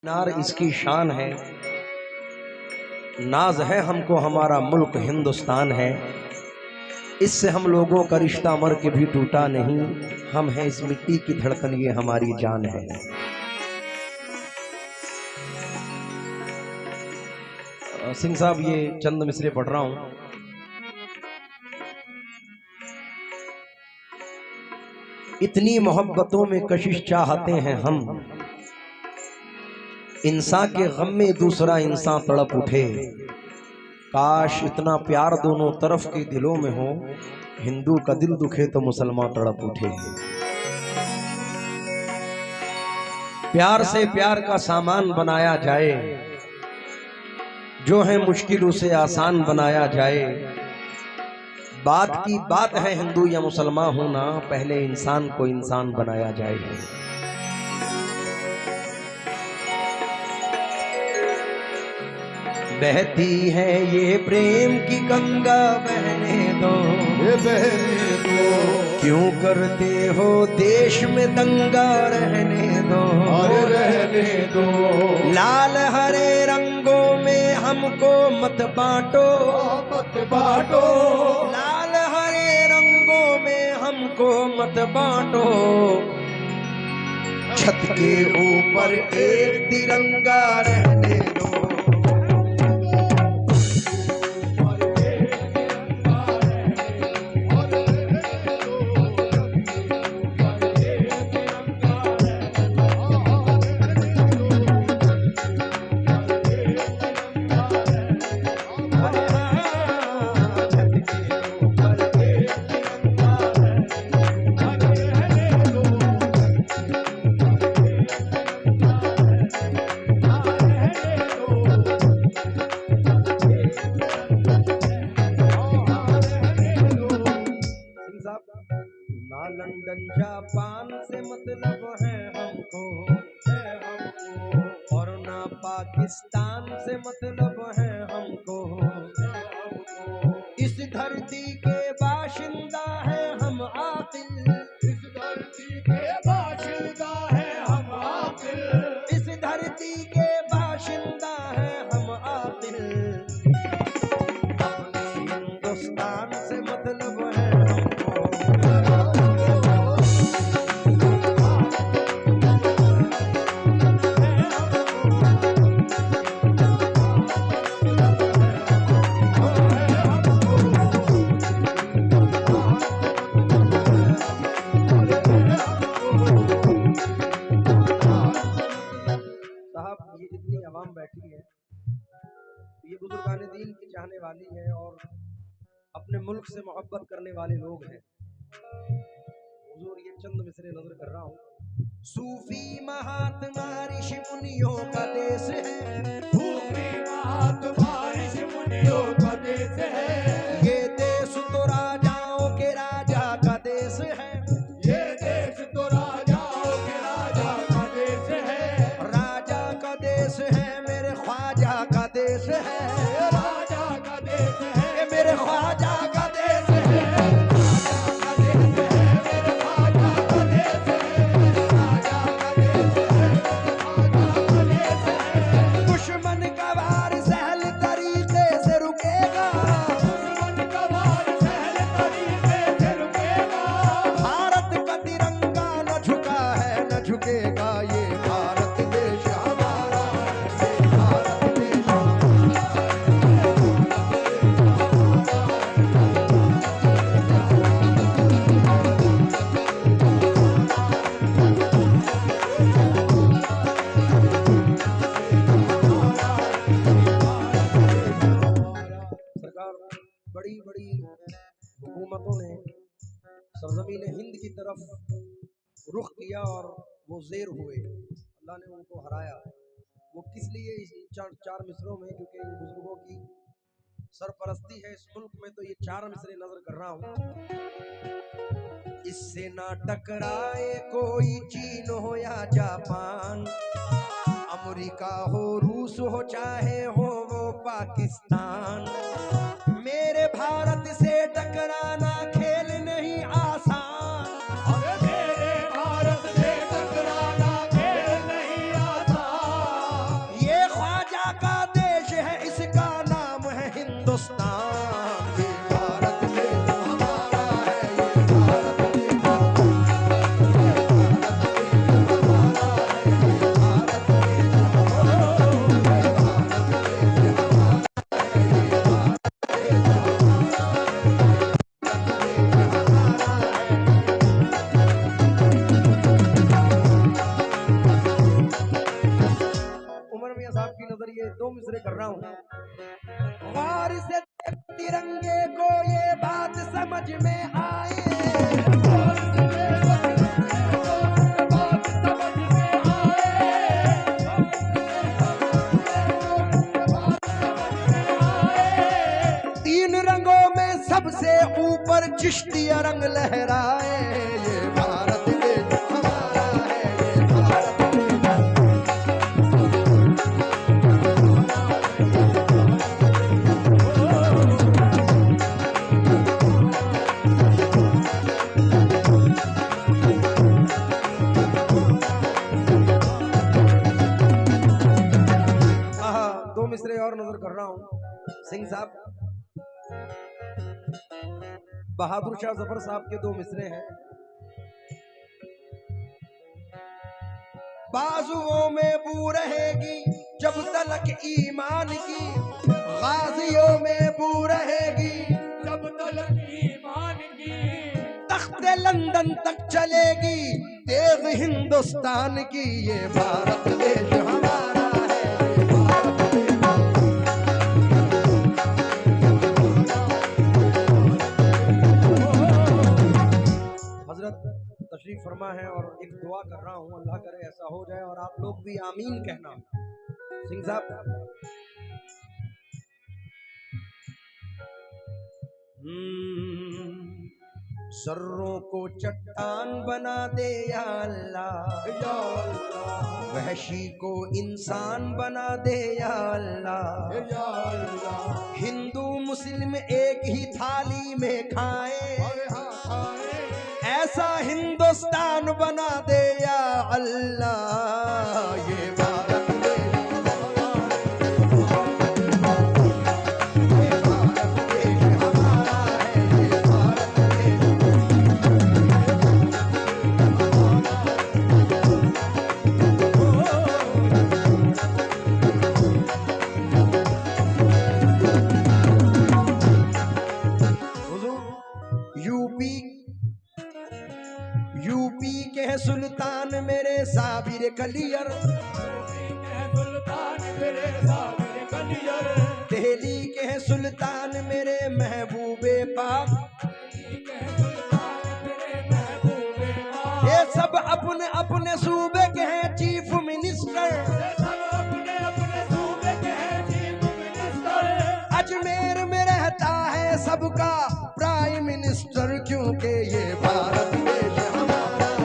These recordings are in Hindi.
नार इसकी शान है, नाज है हमको हमारा मुल्क हिंदुस्तान है। इससे हम लोगों का रिश्ता मर के भी टूटा नहीं। हम हैं इस मिट्टी की धड़कन, ये हमारी जान है। सिंह साहब, ये चंद मिसरे पढ़ रहा हूं। इतनी मोहब्बतों में कशिश चाहते हैं हम, इंसान के गम में दूसरा इंसान तड़प उठे। काश इतना प्यार दोनों तरफ के दिलों में हो, हिंदू का दिल दुखे तो मुसलमान तड़प उठे। प्यार से प्यार का सामान बनाया जाए, जो है मुश्किल उसे आसान बनाया जाए। बात की बात है हिंदू या मुसलमान होना, पहले इंसान को इंसान बनाया जाए। बहती है ये प्रेम की गंगा, बहने दो, ये बहने दो। क्यों करते हो देश में दंगा, रहने दो, अरे रहने दो। लाल हरे रंगों में हमको मत बांटो, मत बांटो। लाल हरे रंगों में हमको मत बांटो। छत के ऊपर एक तिरंगा, रहने दो। ना लंदन जापान से मतलब है हमको, और ना पाकिस्तान से मतलब है हमको। इस धरती के बाशिंदा है हम आकिल, इस धरती के बाशिंदा है हम आकिल। इस धरती के बाशिंदा है हम आकिल। हिंदुस्तान से मतलब है बैठी है। ये बुजुर्गाने दीन की चाहने वाली है और अपने मुल्क से मोहब्बत करने वाले लोग हैं। हुजूर, ये चंद मिसरे नजर कर रहा हूँ। सूफी महात्मा ऋषि मुनियों का देश है, सूफी महात्मा ऋषि मुनियों का देश है। ये देश तो राजाओं के राजा का देश है, ये देश तो राजाओं के राजा का देश है। राजा का देश है, ख्वाजा का देश है, राजा का देश है। ये मेरे ख्वाजा का देश है, राजा का देश है। मेरे ख्वाजा का देश है, राजा का देश है, ख्वाजा का देश है। दुश्मन का वार सहल तरीके से रुकेगा, दुश्मन का वार सहल तरीके से रुकेगा। भारत का तिरंगा न झुका है न झुकेगा, ये भारत देश हमारा है। बड़ी बड़ी हुकूमतों ने सरजमीन हिंद की तरफ रुख किया और वो ज़ेर हुए, अल्लाह ने उनको हराया। वो किस लिए इस चार मिसरों में, क्योंकि इन बुजुर्गों की सरपरस्ती है इस मुल्क में, तो ये चार मिसरे नजर कर रहा हूँ। इससे ना टकराए कोई चीन हो या जापान, अमेरिका हो रूस हो चाहे हो वो पाकिस्तान। मेरे भारत से टकराना खेल नहीं आसान, अरे मेरे भारत से टकराना खेल नहीं आसान। नजर ये 2 मिसरे कर रहा हूं। गौर से तिरंगे को ये बात समझ में आए, सबसे ऊपर चिश्तिया रंग लहराए, ये भारत देश हमारा है, ये भारत देश। 2 मिसरे और नजर कर रहा हूं। सिंह साहब, बहादुर शाह जफर साहब के 2 मिसरे हैं। बाजुओं में बू रहेगी जब तलक ईमान की, गाजियों में बू रहेगी जब तलक ईमान की, तख्ते लंदन तक चलेगी तेग हिंदुस्तान की, ये भारत देश हमारा है, ये भारत देश। तशरीफ फरमा है और एक दुआ कर रहा हूं, अल्लाह करे ऐसा हो जाए और आप लोग भी आमीन कहना। सिंह साहब, सर्रों को चट्टान बना दे या अल्लाह, वहशी को इंसान बना दे या अल्लाह, हिंदू मुस्लिम एक ही थाली में खाए, ऐसा हिंदुस्तान बना दे या अल्लाह, ये भारत देश हमारा है, ये भारत देश। यूपी के सुल्तान मेरे साबिर कलियर, दिल्ली के सुल्तान मेरे महबूबे पाक, ये सब अपने अपने सूबे के हैं चीफ मिनिस्टर, अजमेर में रहता है सबका प्राइम मिनिस्टर, क्योंकि ये भारत देश हमारा है।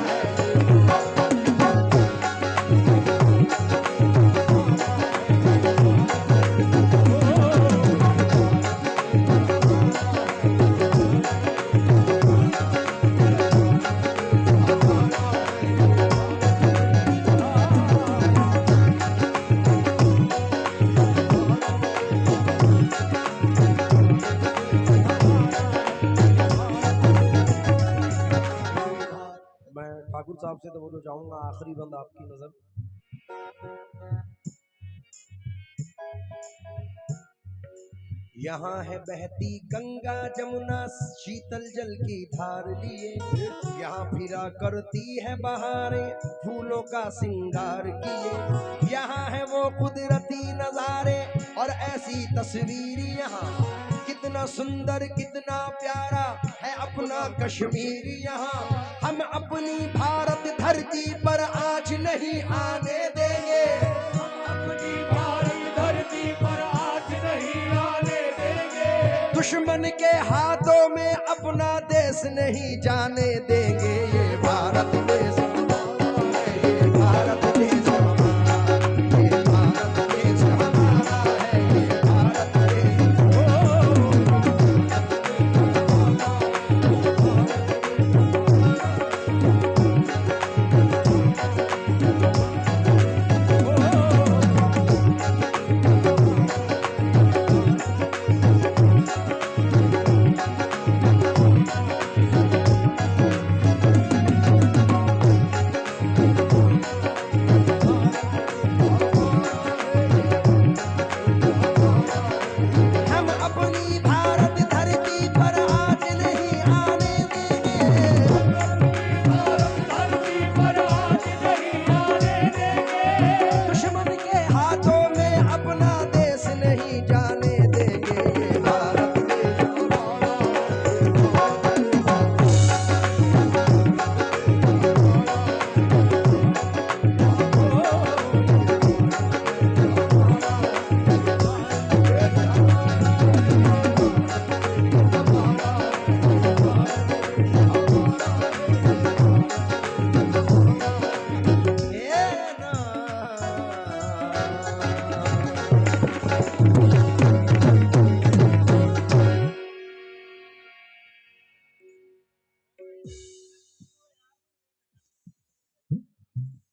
ठाकुर साहब से तो वो चाहूंगा आखिरी बंद आपकी नजर। यहाँ है बहती गंगा जमुना शीतल जल की धार लिए, यहाँ फिरा करती है बहारें फूलों का सिंगार किए, यहाँ है वो कुदरती नजारे और ऐसी तस्वीर, यहाँ कितना सुंदर कितना प्यारा है अपना कश्मीर, यहाँ हम अपनी भारत धरती पर आज नहीं आने देंगे, अपनी भारत धरती पर आज नहीं आने देंगे, दुश्मन के हाथों में अपना देश नहीं जाने देंगे, ये भारत देश